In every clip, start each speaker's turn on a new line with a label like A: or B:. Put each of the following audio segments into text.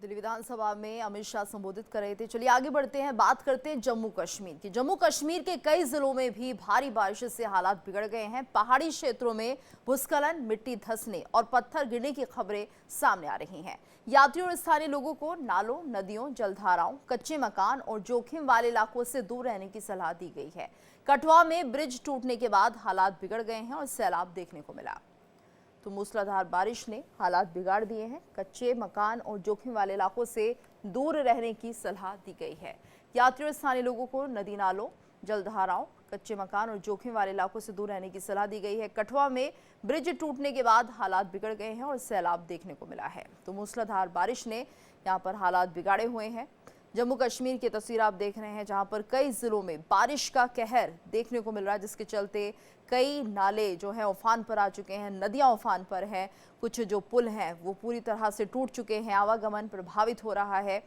A: दिल्ली विधानसभा में अमित शाह संबोधित कर रहे थे। चलिए आगे बढ़ते हैं, बात करते हैं जम्मू कश्मीर की। जम्मू कश्मीर के कई जिलों में भी भारी बारिश से हालात बिगड़ गए हैं। पहाड़ी क्षेत्रों में भूस्खलन, मिट्टी धंसने और पत्थर गिरने की खबरें सामने आ रही हैं। यात्रियों और स्थानीय लोगों को नालों, नदियों, जलधाराओं, कच्चे मकान और जोखिम वाले इलाकों से दूर रहने की सलाह दी गई है। कठुआ में ब्रिज टूटने के बाद हालात बिगड़ गए हैं और सैलाब देखने को मिला। तो मूसलाधार बारिश ने हालात बिगाड़ दिए हैं। कच्चे मकान और जोखिम वाले इलाकों से दूर रहने की सलाह दी गई है। यात्रियों और स्थानीय लोगों को नदी नालों, जलधाराओं, कच्चे मकान और जोखिम वाले इलाकों से दूर रहने की सलाह दी गई है। कठुआ में ब्रिज टूटने के बाद हालात बिगड़ गए हैं और सैलाब देखने को मिला है। तो मूसलाधार बारिश ने यहाँ पर हालात बिगाड़े हुए हैं। जम्मू कश्मीर की तस्वीर आप देख रहे हैं, जहां पर कई जिलों में बारिश का कहर देखने को मिल रहा है, जिसके चलते कई नाले जो हैं उफान पर आ चुके हैं, नदियां उफान पर हैं, कुछ जो पुल हैं वो पूरी तरह से टूट चुके हैं, आवागमन प्रभावित हो रहा है।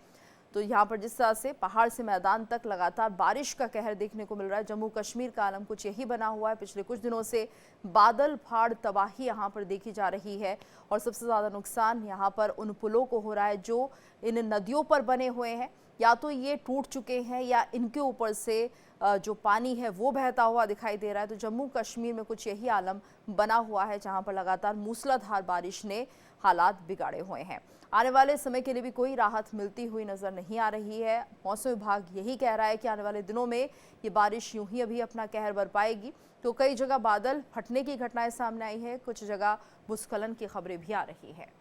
A: तो यहाँ पर जिस तरह से पहाड़ से मैदान तक लगातार बारिश का कहर देखने को मिल रहा है, जम्मू कश्मीर का आलम कुछ यही बना हुआ है। पिछले कुछ दिनों से बादल फाड़ तबाही यहाँ पर देखी जा रही है और सबसे ज़्यादा नुकसान यहाँ पर उन पुलों को हो रहा है जो इन नदियों पर बने हुए हैं। या तो ये टूट चुके हैं या इनके ऊपर से जो पानी है वो बहता हुआ दिखाई दे रहा है। तो जम्मू कश्मीर में कुछ यही आलम बना हुआ है, जहां पर लगातार मूसलाधार बारिश ने हालात बिगाड़े हुए हैं। आने वाले समय के लिए भी कोई राहत मिलती हुई नजर नहीं आ रही है। मौसम विभाग यही कह रहा है कि आने वाले दिनों में ये बारिश यूं ही अभी अपना कहर बरपाएगी। तो कई जगह बादल फटने की घटनाएं सामने आई है, कुछ जगह भूस्खलन की खबरें भी आ रही है।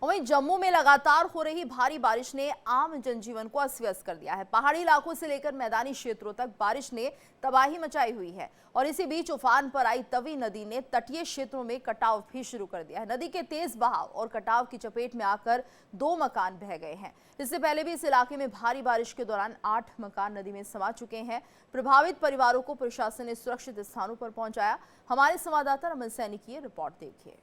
A: वहीं जम्मू में लगातार हो रही भारी बारिश ने आम जनजीवन को अस्त व्यस्त कर दिया है। पहाड़ी इलाकों से लेकर मैदानी क्षेत्रों तक बारिश ने तबाही मचाई हुई है और इसी बीच उफान पर आई तवी नदी ने तटीय क्षेत्रों में कटाव भी शुरू कर दिया है। नदी के तेज बहाव और कटाव की चपेट में आकर 2 मकान बह गए हैं। इससे पहले भी इस इलाके में भारी बारिश के दौरान 8 मकान नदी में समा चुके हैं। प्रभावित परिवारों को प्रशासन ने सुरक्षित स्थानों पर पहुंचाया। हमारे संवाददाता रमन सैनी की रिपोर्ट देखिए।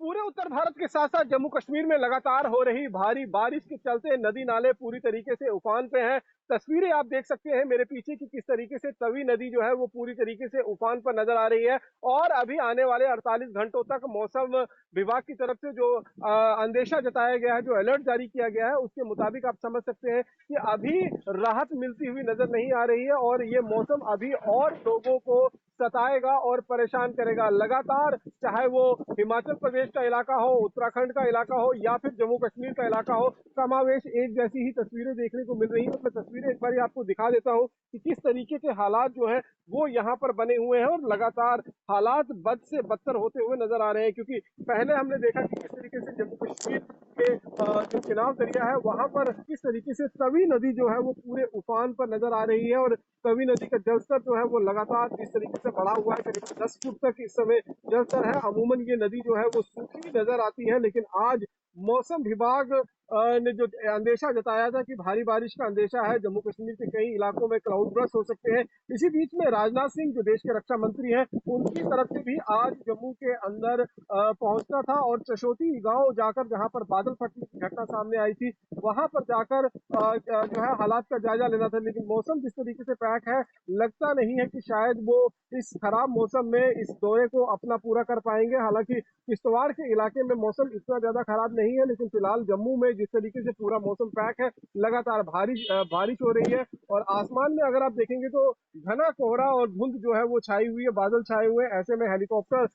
B: पूरे उत्तर भारत के साथ साथ जम्मू कश्मीर में लगातार हो रही भारी बारिश के चलते नदी नाले पूरी तरीके से उफान पे हैं। तस्वीरें आप देख सकते हैं मेरे पीछे की किस तरीके से तवी नदी जो है वो पूरी तरीके से उफान पर नजर आ रही है और अभी आने वाले 48 घंटों तक मौसम विभाग की तरफ से जो अंदेशा जताया गया है, जो अलर्ट जारी किया गया है, उसके मुताबिक आप समझ सकते हैं कि अभी राहत मिलती हुई नजर नहीं आ रही है और ये मौसम अभी और लोगों को सताएगा और परेशान करेगा। लगातार चाहे वो हिमाचल प्रदेश का इलाका हो, उत्तराखंड का इलाका हो या फिर जम्मू कश्मीर का इलाका हो, समावेश एक जैसी ही तस्वीरें देखने को मिल रही है। मैं तस्वीरें एक बार आपको दिखा देता हूँ कि किस तरीके के हालात जो है वो यहाँ पर बने हुए हैं और लगातार हालात बद से बदतर होते हुए नजर आ रहे हैं। क्योंकि पहले हमने देखा कि किस तरीके से जम्मू कश्मीर के जो चिनाब दरिया है वहां पर किस तरीके से तवी नदी जो है वो पूरे उफान पर नजर आ रही है और तवी नदी का जलस्तर जो है वो लगातार इस तरीके से बढ़ा हुआ है। करीब 10 फुट तक इस समय जलस्तर है। अमूमन ये नदी जो है वो सूखी नजर आती है, लेकिन आज मौसम विभाग ने जो अंदेशा जताया था कि भारी बारिश का अंदेशा है, जम्मू कश्मीर के कई इलाकों में क्लाउड बर्स्ट हो सकते हैं। इसी बीच में राजनाथ सिंह जो देश के रक्षा मंत्री हैं, उनकी तरफ से भी आज जम्मू के अंदर पहुंचना था और चशोती गांव जाकर जहां पर बादल फटने की घटना सामने आई थी वहां पर जाकर जो है हालात का जायजा लेना था। लेकिन मौसम जिस तरीके से पैक है, लगता नहीं है कि शायद वो इस खराब मौसम में इस दौरे को अपना पूरा कर पाएंगे। हालांकि किश्तवाड़ के इलाके में मौसम इतना ज्यादा खराब नहीं है, लेकिन फिलहाल जम्मू में जिस तरीके से पूरा मौसम पैक है, लगातार बारिश हो रही है और आसमान में अगर आप देखेंगे तो घना कोहरा और धुंध जो है वो छाई हुई है, बादल छाए हुए हैं। ऐसे में हेलीकॉप्टर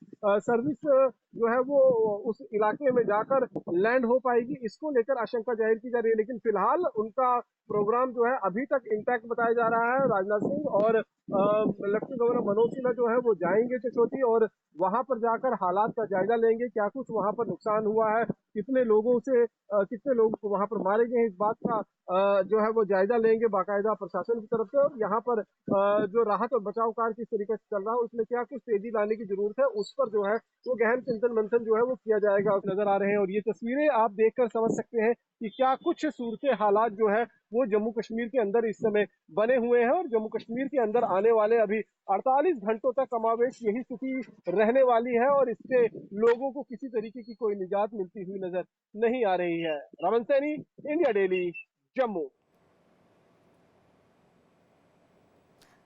B: सर्विस जो है वो उस इलाके में जाकर लैंड हो पाएगी, इसको लेकर आशंका जाहिर की जा रही है। लेकिन फिलहाल उनका प्रोग्राम जो है अभी तक इंटैक्ट बताया जा रहा है। राजनाथ सिंह और लेफ्टिनेंट गवर्नर मनोज सिन्हा जो है वो जाएंगे चचोटी और वहां पर जाकर हालात का जायजा लेंगे। क्या कुछ वहां पर नुकसान हुआ है, कितने लोग वहां पर मारे गए हैं, इस बात का जो है वो जायजा लेंगे बाकायदा प्रशासन की तरफ से। और यहाँ पर जो राहत और बचाव कार्य किस तरीके से चल रहा है, उसमें क्या कुछ तेजी लाने की जरूरत है, उस पर जो है वो गहन चिंतन मंथन जो है वो किया जाएगा नजर आ रहे हैं। और ये तस्वीरें आप देखकर समझ सकते हैं कि क्या कुछ सूरत हालात जो है वो जम्मू कश्मीर के अंदर इस समय बने हुए हैं और जम्मू कश्मीर के अंदर आने वाले अभी 48 घंटों तक कमावेश यही स्थिति रहने वाली है और इससे लोगों को किसी तरीके की कोई निजात मिलती हुई नजर नहीं आ रही है। Raman Saini, India Daily, Jammu.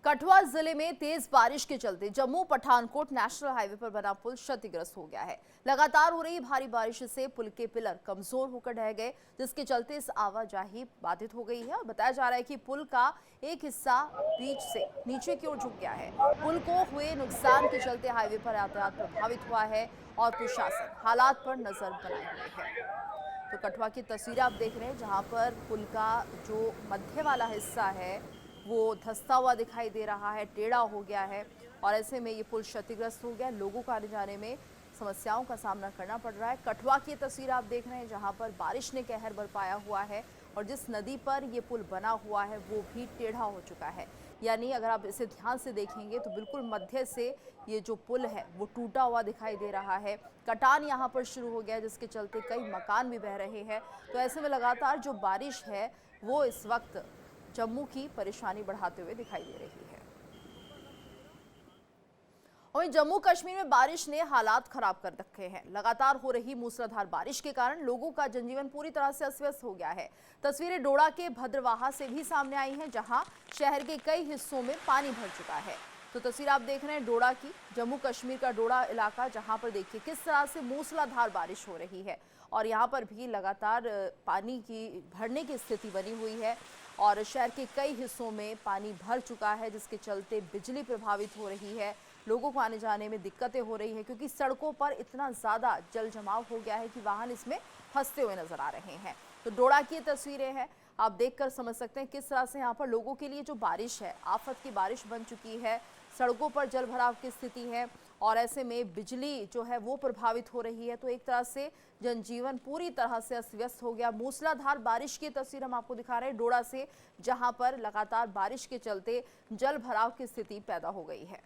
A: कठुआ जिले में तेज बारिश के चलते जम्मू पठानकोट नेशनल हाईवे पर बना पुल क्षतिग्रस्त हो गया है। लगातार हो रही भारी बारिश से पुल के पिलर कमजोर होकर ढह गए, जिसके चलते इस आवाजाही बाधित हो गई है। और बताया जा रहा है कि पुल का एक हिस्सा बीच से नीचे की ओर झुक गया है। पुल को हुए नुकसान के चलते हाईवे पर यातायात प्रभावित हुआ है और प्रशासन हालात पर नजर बनाए हुए है। तो कठुआ की तस्वीरें आप देख रहे हैं, जहां पर पुल का जो मध्य वाला हिस्सा है वो धंसता हुआ दिखाई दे रहा है, टेढ़ा हो गया है और ऐसे में ये पुल क्षतिग्रस्त हो गया। लोगों को आने जाने में समस्याओं का सामना करना पड़ रहा है। कठुआ की तस्वीर आप देख रहे हैं, जहां पर बारिश ने कहर बरपाया हुआ है और जिस नदी पर ये पुल बना हुआ है वो भी टेढ़ा हो चुका है। यानी अगर आप इसे ध्यान से देखेंगे तो बिल्कुल मध्य से ये जो पुल है वो टूटा हुआ दिखाई दे रहा है। कटान यहाँ पर शुरू हो गया, जिसके चलते कई मकान भी बह रहे हैं। तो ऐसे में लगातार जो बारिश है वो इस वक्त जम्मू की परेशानी बढ़ाते हुए दिखाई दे रही है। वहीं जम्मू कश्मीर में बारिश ने हालात खराब कर रखे हैं। लगातार हो रही मूसलाधार बारिश के कारण लोगों का जनजीवन पूरी तरह से अस्त-व्यस्त हो गया है। तस्वीरें डोडा के भद्रवाहा से भी सामने आई हैं, जहां शहर के कई हिस्सों में पानी भर चुका है। तो तस्वीर आप देख रहे हैं डोडा की, जम्मू कश्मीर का डोडा इलाका, जहां पर देखिए किस तरह से मूसलाधार बारिश हो रही है और यहां पर भी लगातार पानी की भरने की स्थिति बनी हुई है और शहर के कई हिस्सों में पानी भर चुका है, जिसके चलते बिजली प्रभावित हो रही है। लोगों को आने जाने में दिक्कतें हो रही हैं क्योंकि सड़कों पर इतना ज़्यादा जल जमाव हो गया है कि वाहन इसमें फंसते हुए नजर आ रहे हैं। तो डोडा की तस्वीरें हैं, आप देखकर समझ सकते हैं किस तरह से यहाँ पर लोगों के लिए जो बारिश है आफत की बारिश बन चुकी है। सड़कों पर जल भराव की स्थिति है और ऐसे में बिजली जो है वो प्रभावित हो रही है। तो एक तरह से जनजीवन पूरी तरह से अस्त व्यस्त हो गया। मूसलाधार बारिश की तस्वीर हम आपको दिखा रहे हैं डोडा से, जहां पर लगातार बारिश के चलते जल भराव की स्थिति पैदा हो गई है।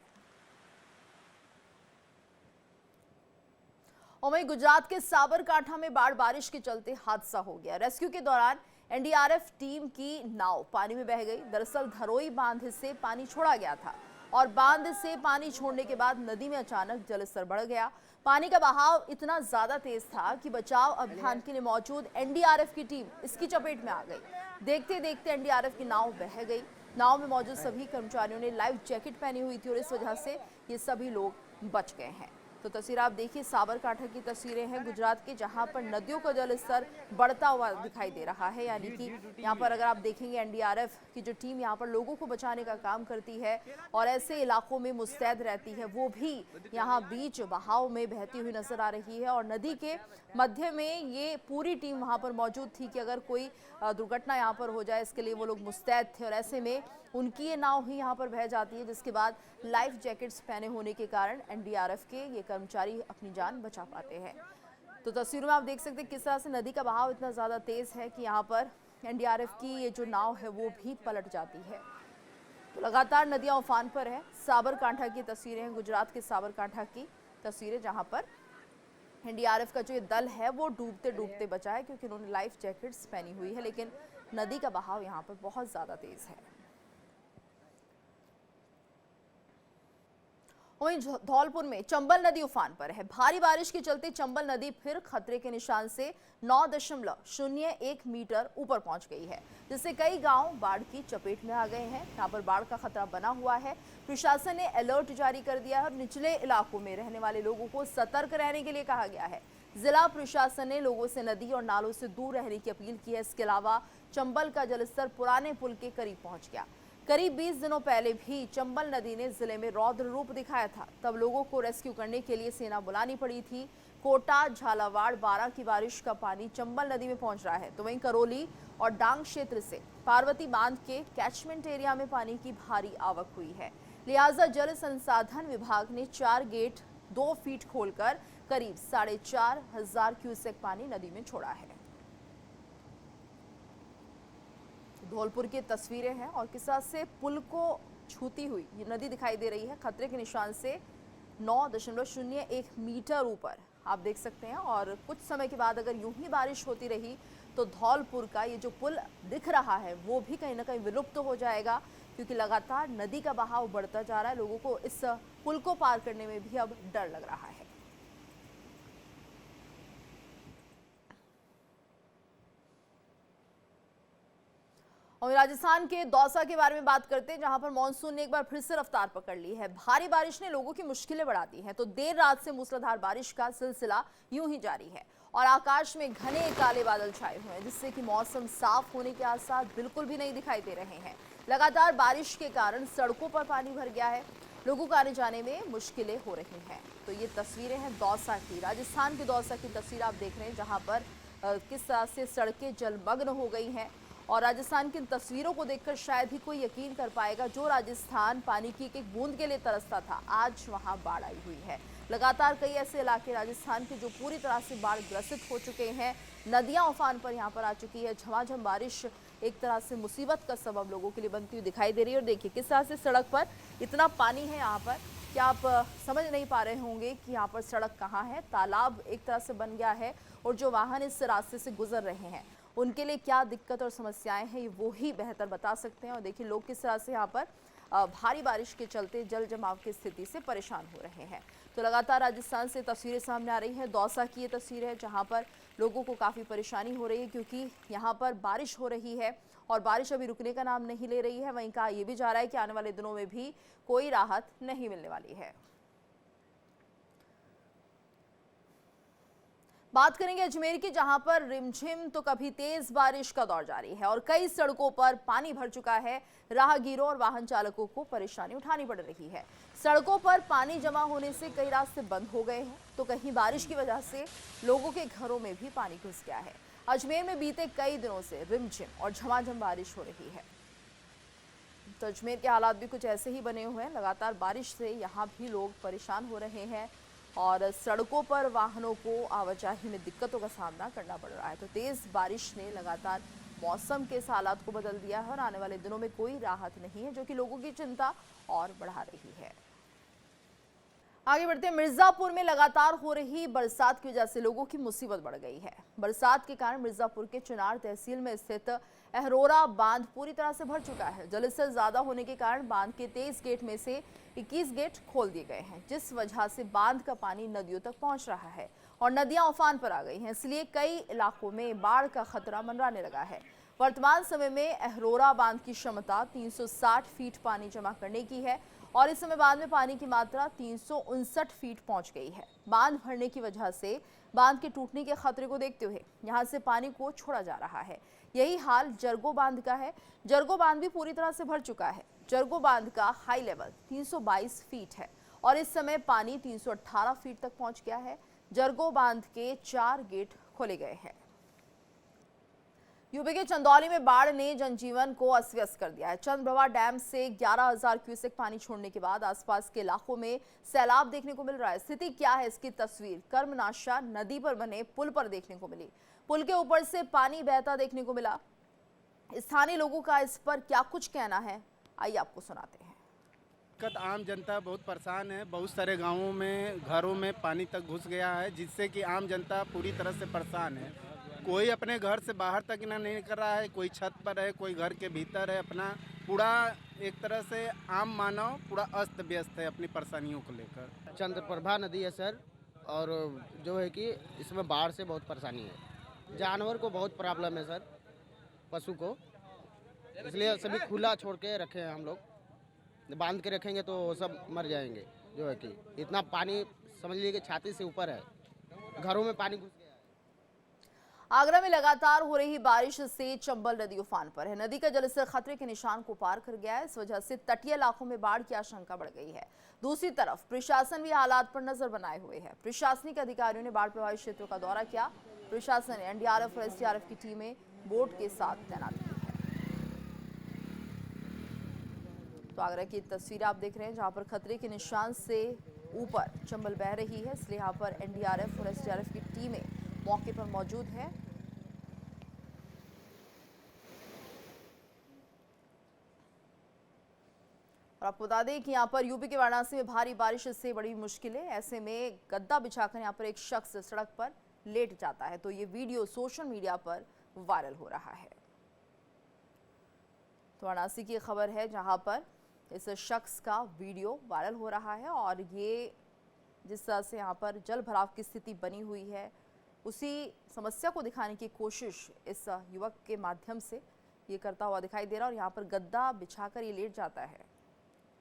A: और वहीं गुजरात के साबरकांठा में बाढ़ बारिश के चलते हादसा हो गया। रेस्क्यू के दौरान एनडीआरएफ टीम की नाव पानी में बह गई। दरअसल धरोई बांध से पानी छोड़ा गया था और बांध से पानी छोड़ने के बाद नदी में अचानक जलस्तर बढ़ गया। पानी का बहाव इतना ज्यादा तेज था कि बचाव अभियान के लिए मौजूद एनडीआरएफ की टीम इसकी चपेट में आ गई। देखते देखते एनडीआरएफ की नाव बह गई। नाव में मौजूद सभी कर्मचारियों ने लाइफ जैकेट पहनी हुई थी और इस वजह से ये सभी लोग बच गए हैं। तो तस्वीर आप देखिए, साबरकांठा की तस्वीरें हैं गुजरात की, जहां पर नदियों का जलस्तर बढ़ता हुआ दिखाई दे रहा है। यानी कि यहां पर अगर आप देखेंगे एनडीआरएफ की जो टीम यहां पर लोगों को बचाने का काम करती है और ऐसे इलाकों में मुस्तैद रहती है, वो भी यहां बीच बहाव में बहती हुई नजर आ रही है। और नदी के मध्य में ये पूरी टीम वहां पर मौजूद थी कि अगर कोई दुर्घटना यहाँ पर हो जाए, इसके लिए वो लोग मुस्तैद थे और ऐसे में उनकी ये नाव ही यहाँ पर बह जाती है, जिसके बाद लाइफ जैकेट्स पहने होने के कारण एनडीआरएफ के ये कर्मचारी अपनी जान बचा पाते हैं। तो तस्वीरों में आप देख सकते हैं किस तरह से नदी का बहाव इतना ज़्यादा तेज है कि यहाँ पर एनडीआरएफ की ये जो नाव है वो भी पलट जाती है। तो लगातार नदियाँ उफान पर है। साबरकांठा की तस्वीरें हैं, गुजरात के साबरकांठा की तस्वीरें, जहाँ पर एनडीआरएफ का जो ये दल है वो डूबते डूबते बचा है क्योंकि उन्होंने लाइफ जैकेट्स पहनी हुई है, लेकिन नदी का बहाव यहाँ पर बहुत ज़्यादा तेज है। वहीं धौलपुर में चंबल नदी उफान पर है। भारी बारिश के चलते चंबल नदी फिर खतरे के निशान से 9.01 मीटर ऊपर पहुंच गई है, जिससे कई गांव बाढ़ की चपेट में आ गए हैं। यहां पर बाढ़ का खतरा बना हुआ है। प्रशासन ने अलर्ट जारी कर दिया है और निचले इलाकों में रहने वाले लोगों को सतर्क रहने के लिए कहा गया है। जिला प्रशासन ने लोगों से नदी और नालों से दूर रहने की अपील की है। इसके अलावा चंबल का जलस्तर पुराने पुल के करीब पहुंच गया। करीब 20 दिनों पहले भी चंबल नदी ने जिले में रौद्र रूप दिखाया था, तब लोगों को रेस्क्यू करने के लिए सेना बुलानी पड़ी थी। कोटा, झालावाड़, बारां की बारिश का पानी चंबल नदी में पहुंच रहा है। तो वहीं करौली और डांग क्षेत्र से पार्वती बांध के कैचमेंट एरिया में पानी की भारी आवक हुई है। लिहाजा जल संसाधन विभाग ने 4 गेट 2 फीट खोलकर करीब 4,500 क्यूसेक पानी नदी में छोड़ा है। धौलपुर की तस्वीरें हैं और किस तरह से पुल को छूती हुई ये नदी दिखाई दे रही है खतरे के निशान से 9.01 मीटर ऊपर, आप देख सकते हैं। और कुछ समय के बाद अगर यूं ही बारिश होती रही तो धौलपुर का ये जो पुल दिख रहा है वो भी कहीं ना कहीं विलुप्त हो जाएगा, क्योंकि लगातार नदी का बहाव बढ़ता जा रहा है। लोगों को इस पुल को पार करने में भी अब डर लग रहा है। और राजस्थान के दौसा के बारे में बात करते हैं, जहां पर मानसून ने एक बार फिर से रफ्तार पकड़ ली है। भारी बारिश ने लोगों की मुश्किलें बढ़ा दी हैं, तो देर रात से मूसलाधार बारिश का सिलसिला यूं ही जारी है और आकाश में घने काले बादल छाए हुए हैं, जिससे कि मौसम साफ होने के आसार बिल्कुल भी नहीं दिखाई दे रहे हैं। लगातार बारिश के कारण सड़कों पर पानी भर गया है, लोगों को आने जाने में मुश्किलें हो रही हैं। तो ये तस्वीरें हैं दौसा की, राजस्थान के दौसा की तस्वीर आप देख रहे हैं, जहां पर किस तरह से सड़कें जलमग्न हो गई हैं। और राजस्थान की इन तस्वीरों को देखकर शायद ही कोई यकीन कर पाएगा, जो राजस्थान पानी की एक एक बूंद के लिए तरसता था, आज वहां बाढ़ आई हुई है। लगातार कई ऐसे इलाके राजस्थान के जो पूरी तरह से बाढ़ ग्रसित हो चुके हैं, नदियां उफान पर यहां पर आ चुकी है। झमाझम बारिश एक तरह से मुसीबत का सबब लोगों के लिए बनती हुई दिखाई दे रही है। और देखिए किस तरह से सड़क पर इतना पानी है यहाँ पर कि आप समझ नहीं पा रहे होंगे कि यहाँ पर सड़क कहाँ है। तालाब एक तरह से बन गया है और जो वाहन इस रास्ते से गुजर रहे हैं उनके लिए क्या दिक्कत और समस्याएं हैं, ये वो ही बेहतर बता सकते हैं। और देखिए लोग किस तरह से यहाँ पर भारी बारिश के चलते जल जमाव की स्थिति से परेशान हो रहे हैं। तो लगातार राजस्थान से तस्वीरें सामने आ रही हैं। दौसा की ये तस्वीर है, जहाँ पर लोगों को काफ़ी परेशानी हो रही है, क्योंकि यहाँ पर बारिश हो रही है और बारिश अभी रुकने का नाम नहीं ले रही है। वहीं कहा यह भी जा रहा है कि आने वाले दिनों में भी कोई राहत नहीं मिलने वाली है। बात करेंगे अजमेर की, जहां पर रिमझिम तो कभी तेज बारिश का दौर जारी है और कई सड़कों पर पानी भर चुका है। राहगीरों और वाहन चालकों को परेशानी उठानी पड़ रही है। सड़कों पर पानी जमा होने से कई रास्ते बंद हो गए हैं, तो कहीं बारिश की वजह से लोगों के घरों में भी पानी घुस गया है। अजमेर में बीते कई दिनों से रिमझिम और झमाझम बारिश हो रही है। तो अजमेर के हालात भी कुछ ऐसे ही बने हुए हैं। लगातार बारिश से यहाँ भी लोग परेशान हो रहे हैं और सड़कों पर वाहनों को आवाजाही में दिक्कतों का सामना करना पड़ रहा है। तो तेज बारिश ने लगातार मौसम के इस हालात को बदल दिया है और आने वाले दिनों में कोई राहत नहीं है, जो कि लोगों की चिंता और बढ़ा रही है। आगे बढ़ते हैं, मिर्जापुर में लगातार हो रही बरसात की वजह से लोगों की मुसीबत बढ़ गई है। बरसात के कारण मिर्जापुर के चुनार तहसील में स्थित अहरोरा बांध पूरी तरह से भर चुका है। जलस्तर ज्यादा होने के कारण बांध के 23 गेट में से 21 गेट खोल दिए गए हैं, जिस वजह से बांध का पानी नदियों तक पहुंच रहा है और नदियां उफान पर आ गई हैं। इसलिए कई इलाकों में बाढ़ का खतरा मंडराने लगा है। वर्तमान समय में अहरोरा बांध की क्षमता 360 फीट पानी जमा करने की है और इस समय बांध में पानी की मात्रा 359 फीट पहुंच गई है। बांध भरने की वजह से बांध के टूटने के खतरे को देखते हुए यहां से पानी को छोड़ा जा रहा है। यही हाल जरगो बांध का है। जरगो बांध भी पूरी तरह से भर चुका है। जरगो बांध का हाई लेवल 322 फीट है और इस समय पानी 318 फीट तक पहुंच गया है। जरगो बांध के 4 गेट खोले गए हैं। यूपी के चंदौली में बाढ़ ने जनजीवन को अस्त व्यस्त कर दिया है। चंद्रप्रभा डैम से 11,000 क्यूसेक पानी छोड़ने के बाद आसपास के इलाकों में सैलाब देखने को मिल रहा है। स्थिति क्या है, इसकी तस्वीर कर्मनाशा नदी पर बने पुल पर देखने को मिली। पुल के ऊपर से पानी बहता देखने को मिला। स्थानीय लोगों का इस पर क्या कुछ कहना है, आइए आपको सुनाते हैं।
C: दिक्कत आम जनता बहुत परेशान है। बहुत सारे गांवों में घरों में पानी तक घुस गया है, जिससे कि आम जनता पूरी तरह से परेशान है। कोई अपने घर से बाहर तक ना नहीं कर रहा है, कोई छत पर है, कोई घर के भीतर है। अपना पूरा एक तरह से आम मानव पूरा अस्त व्यस्त है अपनी परेशानियों को लेकर।
D: चंद्रप्रभा नदी है सर, और जो है कि इसमें बाढ़ से बहुत परेशानी है। जानवर को बहुत प्रॉब्लम है सर, पशु को, इसलिए सभी खुला छोड़ के रखे हैं हम लोग। बांध के रखेंगे तो वो सब मर जाएंगे। जो है कि इतना पानी समझ लीजिए कि छाती से ऊपर है, घरों में पानी घुस गया है।
A: आगरा में लगातार हो रही बारिश से चंबल नदी उफान पर है। नदी का जलस्तर खतरे के निशान को पार कर गया है। इस वजह से तटीय इलाकों में बाढ़ की आशंका बढ़ गई है। दूसरी तरफ प्रशासन भी हालात पर नजर बनाए हुए है। प्रशासनिक अधिकारियों ने बाढ़ प्रभावित क्षेत्रों का दौरा किया। प्रशासन ने एनडीआरएफ और एसडीआरएफ की टीमें बोट के साथ तैनात की है। तो आगरा की तस्वीर आप देख रहे हैं, जहां पर खतरे के निशान से ऊपर चंबल बह रही है, इसलिए यहाँ पर एनडीआरएफ और एसडीआरएफ की टीमें मौके पर मौजूद है। और आपको बता दें कि यहाँ पर यूपी के वाराणसी में भारी बारिश से बड़ी मुश्किलें। ऐसे में गद्दा बिछाकर यहाँ पर एक शख्स सड़क पर लेट जाता है, तो ये वीडियो सोशल मीडिया पर वायरल हो रहा है। तो वाराणसी की खबर है, जहाँ पर इस शख्स का वीडियो वायरल हो रहा है और ये जिस तरह से यहाँ पर जल भराव की स्थिति बनी हुई है, उसी समस्या को दिखाने की कोशिश इस युवक के माध्यम से ये करता हुआ दिखाई दे रहा है और यहाँ पर गद्दा बिछाकर ये लेट जाता है।